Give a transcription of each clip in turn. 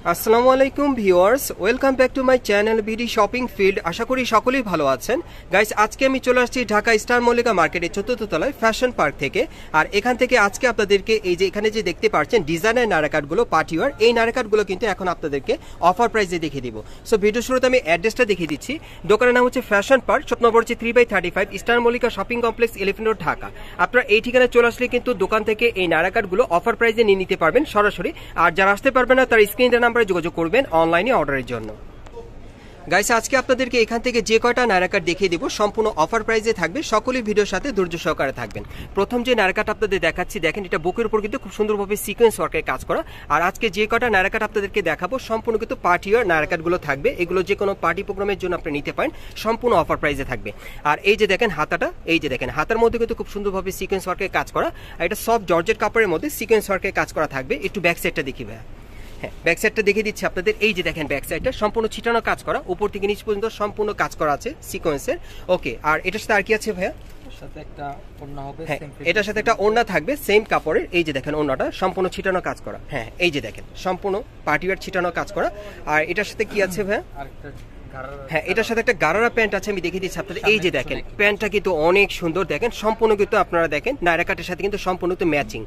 আসসালামু আলাইকুম viewers, welcome back to my channel BD shopping field. আশা করি সকলেই ভালো আছেন। গাইস, আজকে আমি চলে আসছি ঢাকা স্টার মল্লিকা মার্কেটের ৪র্থ তলায় ফ্যাশন পার্ক থেকে। আর এখান থেকে আজকে আপনাদেরকে এই যে এখানে যে দেখতে পাচ্ছেন ডিজাইনের নারাকাটগুলো পার্টিওয়ার, এই নারাকাটগুলো কিন্তু এখন আপনাদেরকে অফার প্রাইসে দেখিয়ে দিব। সো ভিডিও শুরুতে আমি অ্যাড্রেসটা দেখিয়ে দিচ্ছি। দোকানের নাম হচ্ছে ফ্যাশন পার্ক, শপ নম্বর হচ্ছে 3/35, star Mallika shopping complex, elephant road, Dhaka. আপনারা এই ঠিকানায় চলে আসলে কিন্তু দোকান থেকে এই নারাকাটগুলো অফার প্রাইসে নিয়ে নিতে পারবেন সরাসরি। আর যারা আসতে পারবেন না তারা স্ক্রিনের নাম্বারে যোগাযোগ করবেন অনলাইনে অর্ডারের জন্য। গাইস, আজকে আপনাদেরকে এখান থেকে যে কয়টা নারাকাট দেখিয়ে দিব সম্পূর্ণ অফার প্রাইসে থাকবে। সকলেই ভিডিওর সাথে ধৈর্য সহকারে থাকবেন। প্রথম যে নারাকাট আপনাদের দেখাচ্ছি, দেখেন এটা বুকের উপর কিন্তু খুব সুন্দরভাবে সিকোয়েন্স ওয়ার্কের কাজ করা। আর আজকে যে কয়টা নারাকাট আপনাদেরকে দেখাবো সম্পূর্ণ কিন্তু পার্টিওয়ার নারাকাটগুলো থাকবে। এগুলো যে কোনো পার্টি প্রোগ্রামের জন্য আপনি নিতে পারেন, সম্পূর্ণ অফার প্রাইসে থাকবে। আর এই যে দেখেন হাতাটা, এই যে দেখেন হাতার মধ্যে কিন্তু খুব সুন্দরভাবে সিকোয়েন্স ওয়ার্কের কাজ করা। আর এটা সফট জর্জেট কাপড়ের মধ্যে সিকোয়েন্স ওয়ার্কের কাজ করা থাকবে। একটু ব্যাক সাইডটা দেখি ভাইয়া। হ্যাঁ, ব্যাক সাইডটা দেখিয়ে দিচ্ছি আপনাদের। এই যে দেখেন ব্যাক সাইডটা সম্পূর্ণ ছিটানো কাজ করা, উপর থেকে নিচ পর্যন্ত সম্পূর্ণ কাজ করা আছে সিকোয়েন্সের। ওকে, আর এটার সাথে আর কি আছে ভাইয়া? এটার সাথে একটা ওড়না থাকবে সেম কাপড়ের। এই যে দেখেন ওড়নাটা সম্পূর্ণ ছিটানো কাজ করা। হ্যাঁ, এই যে দেখেন সম্পূর্ণ পার্টিওয়ার ছিটানো কাজ করা। আর এটার সাথে কি আছে ভাইয়া? হ্যাঁ, এটার সাথে একটা গারারা প্যান্ট আছে, আমি দেখিয়ে দিচ্ছি আপনাদের। এই যে দেখেন প্যান্টটা কিন্তু অনেক সুন্দর, দেখেন সম্পূর্ণ কিন্তু আপনারা দেখেন নায়রাকাটের সাথে কিন্তু সম্পূর্ণ তো ম্যাচিং।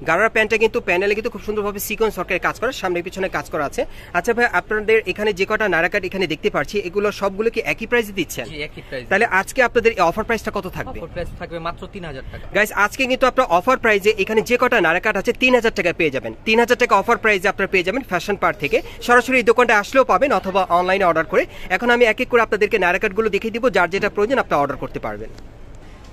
গারারা প্যান্টটা কিন্তু প্যানেলে কিন্তু খুব সুন্দরভাবে সিকোয়েন্স ওয়ার্কের কাজ করা, সামনে পিছনে কাজ করা আছে। আচ্ছা ভাই, আপনাদের এখানে যে কটা নায়রাকাট এখানে দেখতে পাচ্ছি এগুলো সবগুলো কি একই প্রাইসে দিচ্ছেন? তাহলে আজকে আপনাদের এই অফার প্রাইসটা কত থাকবে? অফার প্রাইস থাকবে মাত্র 3000 টাকা। গাইস, আজকে কিন্তু আপনারা অফার প্রাইসে এখানে যে কটা নায়রাকাট আছে 3000 টাকা পেয়ে যাবেন। 3000 টাকা অফার প্রাইসে আপনারা পেয়ে যাবেন ফ্যাশন পার্ক থেকে। সরাসরি এই দোকানটা আসলেও পাবেন অথবা অনলাইনে অর্ডার করে। এখন আমি এক এক করে আপনাদেরকে নারাকাটগুলো দেখিয়ে দিব, যার যেটা প্রয়োজন আপনি অর্ডার করতে পারবেন।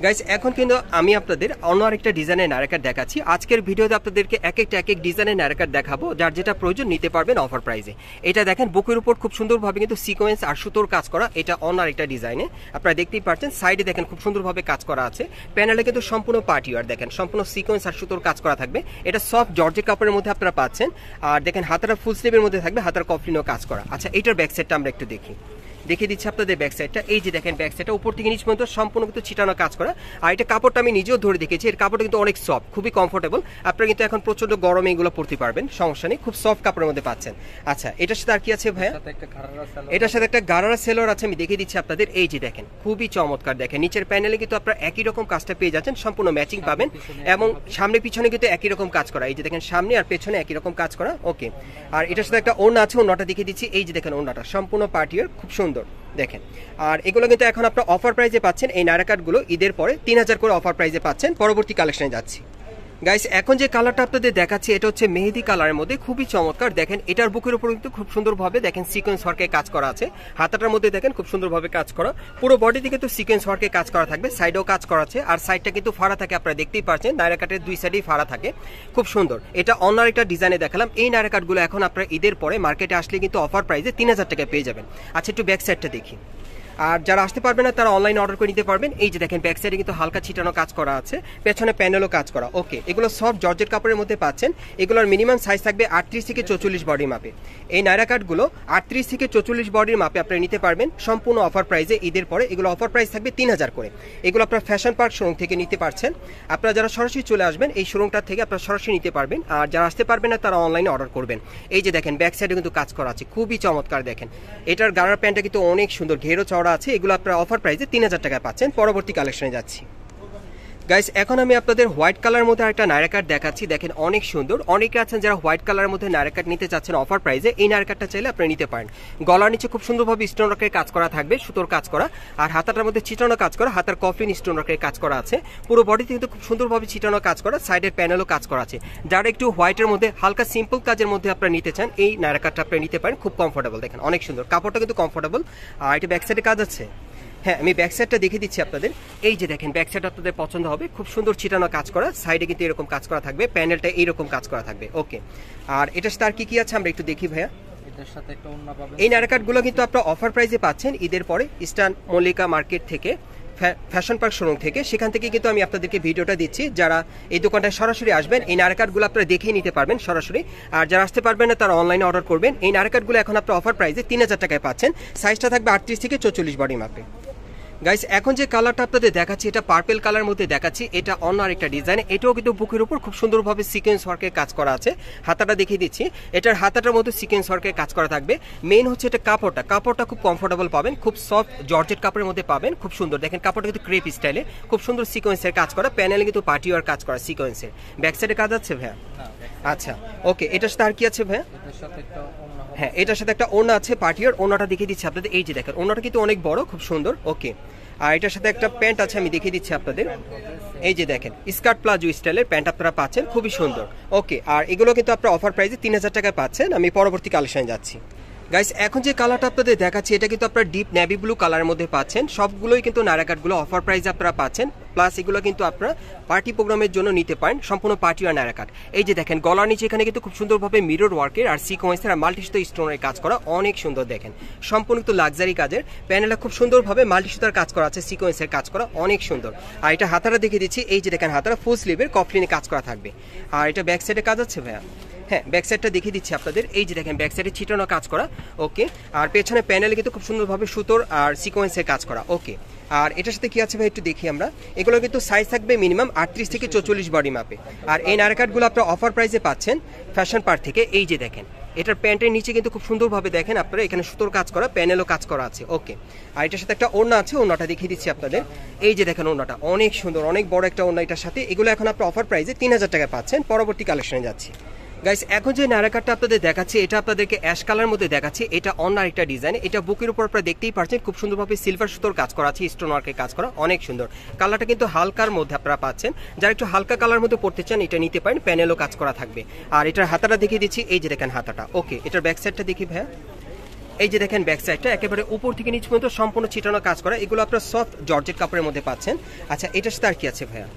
গাইস, এখন কিন্তু আমি আপনাদের অন্য আরেকটা ডিজাইনের নারাকাট দেখাচ্ছি। আজকের ভিডিওতে আপনাদেরকে এক এক ডিজাইনের নারাকাট দেখাবো, যার যেটা প্রয়োজন নিতে পারবেন অফার প্রাইসে। এটা দেখেন বুকের উপর খুব সুন্দরভাবে কিন্তু সিকোয়েন্স আর সুতোর কাজ করা, এটা অন্য আরেকটা ডিজাইনে আপনারা দেখতেই পাচ্ছেন। সাইডে দেখেন খুব সুন্দরভাবে কাজ করা আছে। প্যানেলে কিন্তু সম্পূর্ণ পার্টিওয়ার, দেখেন সম্পূর্ণ সিকোয়েন্স আর সুতোর কাজ করা থাকবে। এটা সফট জর্জেট কাপড়ের মধ্যে আপনারা পাচ্ছেন। আর দেখেন হাতাটা ফুল স্লিভের মধ্যে থাকবে, হাতার কফলিনও কাজ করা। আচ্ছা, এটার ব্যাক সাইডটা আমরা একটু দেখি, দেখিয়ে দিচ্ছি আপনাদের ব্যাক সাইডটা। এই যে দেখেন ব্যাক সাইডটা উপর থেকে নিচ পর্যন্ত সম্পূর্ণ কিন্তু ছিটানো কাজ করা। আর এটা কাপড়টা আমি নিজেও ধরে দেখেছি, এর কাপড়টা কিন্তু অনেক সফট, খুবই কমফোর্টেবল। আপনারা কিন্তু এখন প্রচন্ড গরমে এগুলো পরতে পারবেন, সমস্যা নেই, খুব সফট কাপড়ের মধ্যে পাচ্ছেন। আচ্ছা, এটার সাথে আর কি আছে ভাইয়া? এটার সাথে একটা গারারা সেলোয়ার আছে, আমি দেখিয়ে দিচ্ছি আপনাদের। এই যে দেখেন খুবই চমৎকার, দেখেন নিচের প্যানেলে কিন্তু আপনারা একই রকম কাজটা পেয়ে যাচ্ছেন, সম্পূর্ণ ম্যাচিং পাবেন। এবং সামনে পিছনে কিন্তু একই রকম কাজ করা। এই যে দেখেন সামনে আর পেছনে একই রকম কাজ করা। ওকে, আর এটার সাথে একটা ওড়না আছে, ওড়নাটা দেখিয়ে দিচ্ছি। এই যে দেখেন ওড়নাটা সম্পূর্ণ পার্টিওয়ার, খুব সুন্দর দেখেন। আর এগুলো কিন্তু এখন আপনারা অফার প্রাইসে পাচ্ছেন। এই নারাকাটগুলো ঈদের পরে 3000 করে অফার প্রাইসে পাচ্ছেন। পরবর্তী কালেকশনে যাচ্ছি। গাইস, এখন যে কালারটা আপনাদের দেখাচ্ছি এটা হচ্ছে মেহেদি কালারের মধ্যে, খুবই চমৎকার। দেখেন এটার বুকের উপর কিন্তু খুব সুন্দরভাবে দেখেন সিকোয়েন্স ওয়ার্কের কাজ করা আছে। হাতাটার মধ্যে দেখেন খুব সুন্দরভাবে কাজ করা, পুরো বডিতে কিন্তু সিকোয়েন্স ওয়ার্কের কাজ করা থাকবে। সাইডেও কাজ করা আছে, আর সাইডটা কিন্তু ফাড়া থাকে, আপনারা দেখতেই পাচ্ছেন নায়রাকাটের দুই সাইডেই ফাড়া থাকে, খুব সুন্দর। এটা অন্য একটা ডিজাইনে দেখালাম। এই নায়রাকাটগুলো এখন আপনারা ঈদের পরে মার্কেটে আসলে কিন্তু অফার প্রাইসে 3000 টাকা পেয়ে যাবেন। আচ্ছা, একটু ব্যাক সাইডটা দেখি। আর যারা আসতে পারবে না তারা অনলাইনে অর্ডার করে নিতে পারবেন। এই যে দেখেন ব্যাক সাইডে কিন্তু হালকা ছিটানো কাজ করা আছে, পেছনে প্যানেলও কাজ করা। ওকে, এগুলো সফট জর্জেট কাপড়ের মধ্যে পাচ্ছেন। এগুলোর মিনিমাম সাইজ থাকবে 38 থেকে 44 বডির মাপে। এই নায়রাকাটগুলো 38 থেকে 44 বডির মাপে আপনারা নিতে পারবেন সম্পূর্ণ অফার প্রাইসে ঈদের পরে। এগুলো অফার প্রাইস থাকবে 3000 করে। এগুলো আপনারা ফ্যাশন পার্ক শোরুম থেকে নিতে পারছেন। আপনারা যারা সরাসরি চলে আসবেন এই শোরুমটা থেকে আপনারা সরাসরি নিতে পারবেন। আর যারা আসতে পারবেন না তারা অনলাইনে অর্ডার করবেন। এই যে দেখেন ব্যাক সাইডে কিন্তু কাজ করা আছে, খুবই চমৎকার। দেখেন এটার গারার প্যান্টটা কিন্তু অনেক সুন্দর, ঘেরও চওড়া আছে। এগুলো আপনারা অফার প্রাইসে 3000 টাকায় পাচ্ছেন। পরবর্তী কালেকশনে যাচ্ছি। গাইস, এখন আমি আপনাদের হোয়াইট কালার মধ্যে একটা নায়রাকাট দেখাচ্ছি। দেখেন অনেক সুন্দর। অনেকে আছেন যারা হোয়াইট কালারের মধ্যে নায়রাকাট নিতে চাচ্ছেন অফার প্রাইসে, এই নায়রাকাটটা চাইলে আপনি নিতে পারেন। গলার নিচে খুব সুন্দরভাবে স্টোন ওয়ার্কের কাজ করা থাকবে, সুতোর কাজ করা। আর হাতাটার মধ্যে ছিটানো কাজ করা, হাতার কফলিন স্টোন ওয়ার্কের কাজ করা আছে। পুরো বডিতে কিন্তু খুব সুন্দরভাবে ছিটানো কাজ করা, সাইডের প্যানেলও কাজ করা আছে। যারা একটু হোয়াইটের মধ্যে হালকা সিম্পল কাজের মধ্যে আপনারা নিতে চান এই নায়রাকাটটা আপনি নিতে পারেন, খুব কমফোর্টেবল। দেখেন অনেক সুন্দর, কাপড়টা কিন্তু কমফোর্টেবল। আর এটা ব্যাক সাইডে কাজ আছে। হ্যাঁ, আমি ব্যাক সাইডটা দেখিয়ে দিচ্ছি আপনাদের। এই যে দেখেন ব্যাক সাইড আপনাদের পছন্দ হবে, খুব সুন্দর ছিটানো কাজ করা। সাইডে কিন্তু এরকম কাজ করা থাকবে, প্যানেলটা এইরকম কাজ করা থাকবে। ওকে, আর এটার সাথে আর কি কি আছে আমরা একটু দেখি ভাইয়া। এটার সাথে একটা ওড়না পাবেন। এই নায়রাকাটগুলো কিন্তু আপনারা অফার প্রাইসে পাচ্ছেন ঈদের পরে স্টার মল্লিকা মার্কেট থেকে, ফ্যাশন পার্ক শোরুম থেকে। সেখান থেকে কিন্তু আমি আপনাদেরকে ভিডিওটা দিচ্ছি। যারা এই দোকানটায় সরাসরি আসবেন এই নায়রাকাটগুলো আপনারা দেখেই নিতে পারবেন সরাসরি। আর যারা আসতে পারবেন না তারা অনলাইনে অর্ডার করবেন। এই নায়রাকাটগুলো এখন আপনারা অফার প্রাইসে 3000 টাকায় পাচ্ছেন। সাইজটা থাকবে 38 থেকে 44 বডি মাপে। গাইস এখন যে কালারটা আপনাদের দেখাচ্ছি এটা পার্পল কালার মধ্যে দেখাচ্ছি, এটা অন্য আরেকটা ডিজাইন। এটাও কিন্তু বুকের উপর খুব সুন্দরভাবে সিকোয়েন্স ওয়ার্কের কাজ করা আছে। হাতাটা দেখিয়ে দিচ্ছি, এটার হাতাটার মধ্যে সিকোয়েন্স ওয়ার্কের কাজ করা থাকবে। মেইন হচ্ছে এটা কাপড়টা খুব কমফোর্টেবল পাবেন, খুব সফট জর্জেট কাপড়ের মধ্যে পাবেন, খুব সুন্দর। দেখেন কাপড়টা কিন্তু ক্রেপ স্টাইলে খুব সুন্দর সিকোয়েন্সের কাজ করা, প্যানেলে কিন্তু পার্টি ওয়ার কাজ করা সিকোয়েন্সের। ব্যাক সাইডে কাজ আছে ভাইয়া? আচ্ছা ওকে, এটার সাথে আর কি আছে ভাইয়া? হ্যাঁ, এটার সাথে একটা ওড়না আছে পার্টিয়ার। ওড়নাটা দেখিয়ে দিচ্ছি আপনাদের, এই যে দেখেন ওড়নাটা কিন্তু অনেক বড়, খুব সুন্দর। ওকে, আর এটার সাথে একটা প্যান্ট আছে, আমি দেখিয়ে দিচ্ছি আপনাদের। এই যে দেখেন স্কার্ট প্লাজো স্টাইলের প্যান্ট আপনারা পাচ্ছেন, খুবই সুন্দর। ওকে, আর এগুলো কিন্তু আপনারা অফার প্রাইসে 3000 টাকায় পাচ্ছেন। আমি পরবর্তী কালেকশনে যাচ্ছি। গাইস এখন যে কালারটা আপনাদের দেখাচ্ছি এটা কিন্তু আপনারা ডিপ নেভি ব্লু কালারের মধ্যে পাচ্ছেন। সবগুলোই কিন্তু নায়রা কাটগুলো অফার প্রাইসে আপনারা পাচ্ছেন, প্লাস এগুলো কিন্তু আপনারা পার্টি প্রোগ্রামের জন্য নিতে পারেন, সম্পূর্ণ পার্টি আর নায়রা কাট। এই যে দেখেন গলার নিচে এখানে কিন্তু খুব সুন্দরভাবে মিরর ওয়ার্কের আর সিকোয়েন্সের আর মাল্টি সুতো স্টোনের কাজ করা, অনেক সুন্দর। দেখেন সম্পূর্ণ কিন্তু লাক্সারি কাজের, প্যানেলটা খুব সুন্দরভাবে মাল্টি সুতার কাজ করা আছে, সিকোয়েন্সের কাজ করা, অনেক সুন্দর। আর এটা হাতাটা দেখিয়ে দিচ্ছি, এই যে দেখেন হাতাটা ফুল স্লিভের কফলিনে কাজ করা থাকবে। আর এটা ব্যাক সাইডে কাজ আছে ভাইয়া? হ্যাঁ, ব্যাক সাইডটা দেখিয়ে দিচ্ছি আপনাদের। এই যে দেখেন ব্যাক সাইডে ছিটানো কাজ করা। ওকে, আর পেছনে প্যানেলে কিন্তু খুব সুন্দরভাবে সুতোর আর সিকোয়েন্সের কাজ করা। ওকে, আর এটার সাথে কি আছে ভাই একটু দেখি আমরা। এগুলো কিন্তু সাইজ থাকবে মিনিমাম 38 থেকে 44 বডি মাপে। আর এই নায়রা কাটগুলো আপনারা অফার প্রাইসে পাচ্ছেন ফ্যাশন পার্ট থেকে। এই যে দেখেন এটার প্যান্টের নিচে কিন্তু খুব সুন্দরভাবে দেখেন আপনারা এখানে সুতোর কাজ করা, প্যানেলও কাজ করা আছে। ওকে, আর এটার সাথে একটা ওড়না আছে, ওড়নাটা দেখিয়ে দিচ্ছি আপনাদের। এই যে দেখেন ওড়নাটা অনেক সুন্দর, অনেক বড় একটা ওড়না এটার সাথে। এগুলো এখন আপনারা অফার প্রাইসে 3000 টাকায় পাচ্ছেন। পরবর্তী কালেকশনে যাচ্ছি। গাইস এখন যে নায়রা কাটটা আপনাদের দেখাচ্ছি এটা আপনাদেরকে অ্যাশ কালার মধ্যে দেখাচ্ছি। এটা অন্য আরেকটা ডিজাইন, এটা বুকের উপর আপনারা দেখতেই পাচ্ছেন খুব সুন্দরভাবে সিলভার সুতোর কাজ করা আছে, স্টোন ওয়ার্কের কাজ করা, অনেক সুন্দর। কালারটা কিন্তু হালকার মধ্যে আপনারা পাচ্ছেন, যারা একটু হালকা কালার মধ্যে পড়তে চান এটা নিতে পারেন, প্যানেলও কাজ করা থাকবে। আর এটার হাতাটা দেখিয়ে দিচ্ছি, এই যে দেখেন হাতাটা। ওকে, এটার ব্যাক সাইডটা দেখি ভাইয়া। এই যে দেখেন ব্যাক সাইডটা একেবারে উপর থেকে নিচ পর্যন্ত সম্পূর্ণ ছিটানো কাজ করা, এগুলো আপনারা সফট জর্জেট কাপড়ের মধ্যে পাচ্ছেন। আচ্ছা, এটার সাথে আর কি আছে ভাইয়া?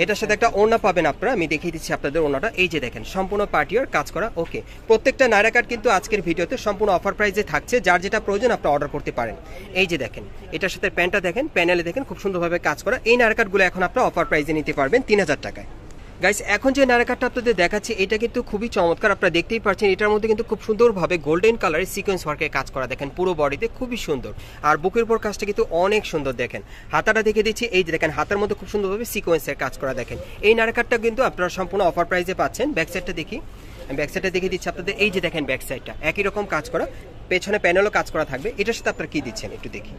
এটার সাথে একটা ওড়না পাবেন আপনারা, আমি দেখিয়ে দিচ্ছি আপনাদের ওড়নাটা। এই যে দেখেন সম্পূর্ণ পার্টিয়ার কাজ করা। ওকে, প্রত্যেকটা নায়রা কাট কিন্তু আজকের ভিডিওতে সম্পূর্ণ অফার প্রাইসে থাকছে, যার যেটা প্রয়োজন আপনারা অর্ডার করতে পারেন। এই যে দেখেন এটার সাথে প্যান্টটা দেখেন, প্যানেলে দেখেন খুব সুন্দরভাবে কাজ করা। এই নায়রা কাটগুলো এখন আপনারা অফার প্রাইসে নিতে পারবেন 3000 টাকায়। গাইস এখন যে নায়রা কাটটা আপনাদের দেখাচ্ছি এটা কিন্তু খুবই চমৎকার, আপনারা দেখতেই পাচ্ছেন। এটার মধ্যে কিন্তু খুব সুন্দরভাবে গোল্ডেন কালারের সিকোয়েন্স ওয়ার্কের কাজ করা, দেখেন পুরো বডিতে খুবই সুন্দর। আর বুকের উপর কাজটা কিন্তু অনেক সুন্দর। দেখেন হাতাটা দেখে দিচ্ছি, এই যে দেখেন হাতার মধ্যে খুব সুন্দরভাবে সিকোয়েন্সের কাজ করা। দেখেন এই নায়রা কাটটা কিন্তু আপনারা সম্পূর্ণ অফার প্রাইসে পাচ্ছেন। ব্যাক সাইডটা দেখি, ব্যাক সাইডটা দেখিয়ে দিচ্ছি আপনাদের। এই যে দেখেন ব্যাক সাইডটা একই রকম কাজ করা, পেছনে প্যানেলও কাজ করা থাকবে। এটার সাথে আপনারা কি দিচ্ছেন একটু দেখি।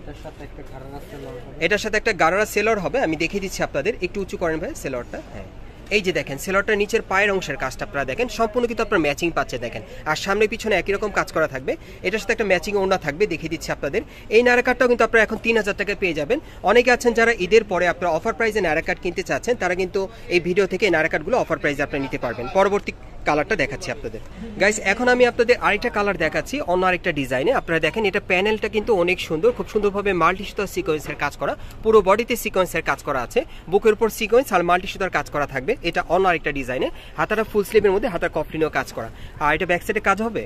এটার সাথে একটা গারারা সেলর হবে, আমি দেখিয়ে দিচ্ছি আপনাদের। একটু উঁচু করেন ভাই সেলরটা। হ্যাঁ, এই যে দেখেন সেলরটার নিচের পায়ের অংশের কাজটা আপনারা দেখেন সম্পূর্ণ কিন্তু আপনার ম্যাচিং পাচ্ছে। দেখেন আর সামনে পিছনে একই রকম কাজ করা থাকবে। এটার সাথে একটা ম্যাচিং ওড়না থাকবে, দেখিয়ে দিচ্ছি আপনাদের। এই নায়রা কাটটাও কিন্তু আপনারা এখন 3000 টাকায় পেয়ে যাবেন। অনেকে আছেন যারা ঈদের পরে আপনারা অফার প্রাইসে নায়রা কাট কিনতে চাচ্ছেন, তারা কিন্তু এই ভিডিও থেকে নায়রা কাটগুলো অফার প্রাইসে আপনারা নিতে পারবেন। পরবর্তী কালারটা দেখাচ্ছি আপনাদের। গাইস এখন আমি আপনাদের আরেকটা কালার দেখাচ্ছি অন্য আরেকটা ডিজাইনে। আপনারা দেখেন এটা প্যানেলটা কিন্তু অনেক সুন্দর, খুব সুন্দরভাবে মাল্টি সুতার সিকোয়েন্সের কাজ করা, পুরো বডিতে সিকোয়েন্সের কাজ করা আছে, বুকের উপর সিকোয়েন্স আর মাল্টি সুতার কাজ করা থাকবে। এটা অন্য আরেকটা ডিজাইনে, হাতাটা ফুল স্লিভের মধ্যে, হাতার কফলিনেও কাজ করা। আর এটা ব্যাক সাইডে কাজ হবে।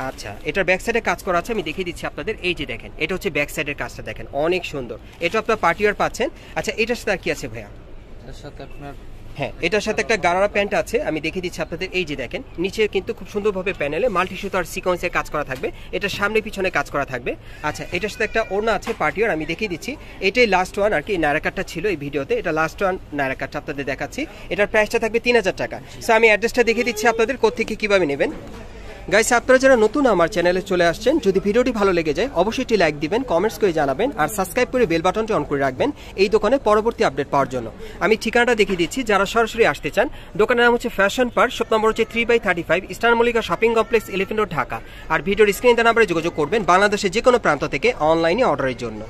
আচ্ছা, এটার ব্যাক সাইডে কাজ করা আছে, আমি দেখিয়ে দিচ্ছি আপনাদের। এই যে দেখেন এটা হচ্ছে ব্যাক সাইডের কাজটা, দেখেন অনেক সুন্দর। এটা আপনার পার্টিওয়ার পাচ্ছেন। আচ্ছা, এটার সাথে আর কি আছে ভাইয়া? এর সাথে আপনার হ্যাঁ, এটার সাথে একটা গারারা প্যান্ট আছে, আমি দেখিয়ে দিচ্ছি আপনাদের। এই যে দেখেন নিচে কিন্তু খুব সুন্দরভাবে প্যানেলে মাল্টি সুতার সিকোয়েন্সের কাজ করা থাকবে, এটা সামনে পিছনে কাজ করা থাকবে। আচ্ছা, এটার সাথে একটা ওড়না আছে পার্টিয়ার, আমি দেখিয়ে দিচ্ছি। এটাই লাস্ট ওয়ান আর কি নায়রা কাটটা ছিল এই ভিডিওতে, এটা লাস্ট ওয়ান নায়রা কাটটা আপনাদের দেখাচ্ছি। এটার প্রাইসটা থাকবে 3000 টাকা। সো আমি অ্যাড্রেসটা দেখিয়ে দিচ্ছি আপনাদের কোত্থেকে কিভাবে নেবেন। গাইস আপনারা যারা নতুন আমার চ্যানেলে চলে আসছেন, যদি ভিডিওটি ভালো লেগে যায় অবশ্যই একটি লাইক দিবেন, কমেন্টস করে জানাবেন, আর সাবস্ক্রাইব করে বেল বাটনটি অন করে রাখবেন এই দোকানে পরবর্তী আপডেট পাওয়ার জন্য। আমি ঠিকানাটা দেখিয়ে দিচ্ছি, যারা সরাসরি আসতে চান দোকানের নাম হচ্ছে ফ্যাশন পার্ক, শপ নম্বর হচ্ছে 3/35 eastern Mallika shopping complex, elephant road, Dhaka. আর ভিডিওর স্ক্রিনে দেওয়া নাম্বারে যোগাযোগ করবেন বাংলাদেশের যে কোনো প্রান্ত থেকে অনলাইনে অর্ডারের জন্য।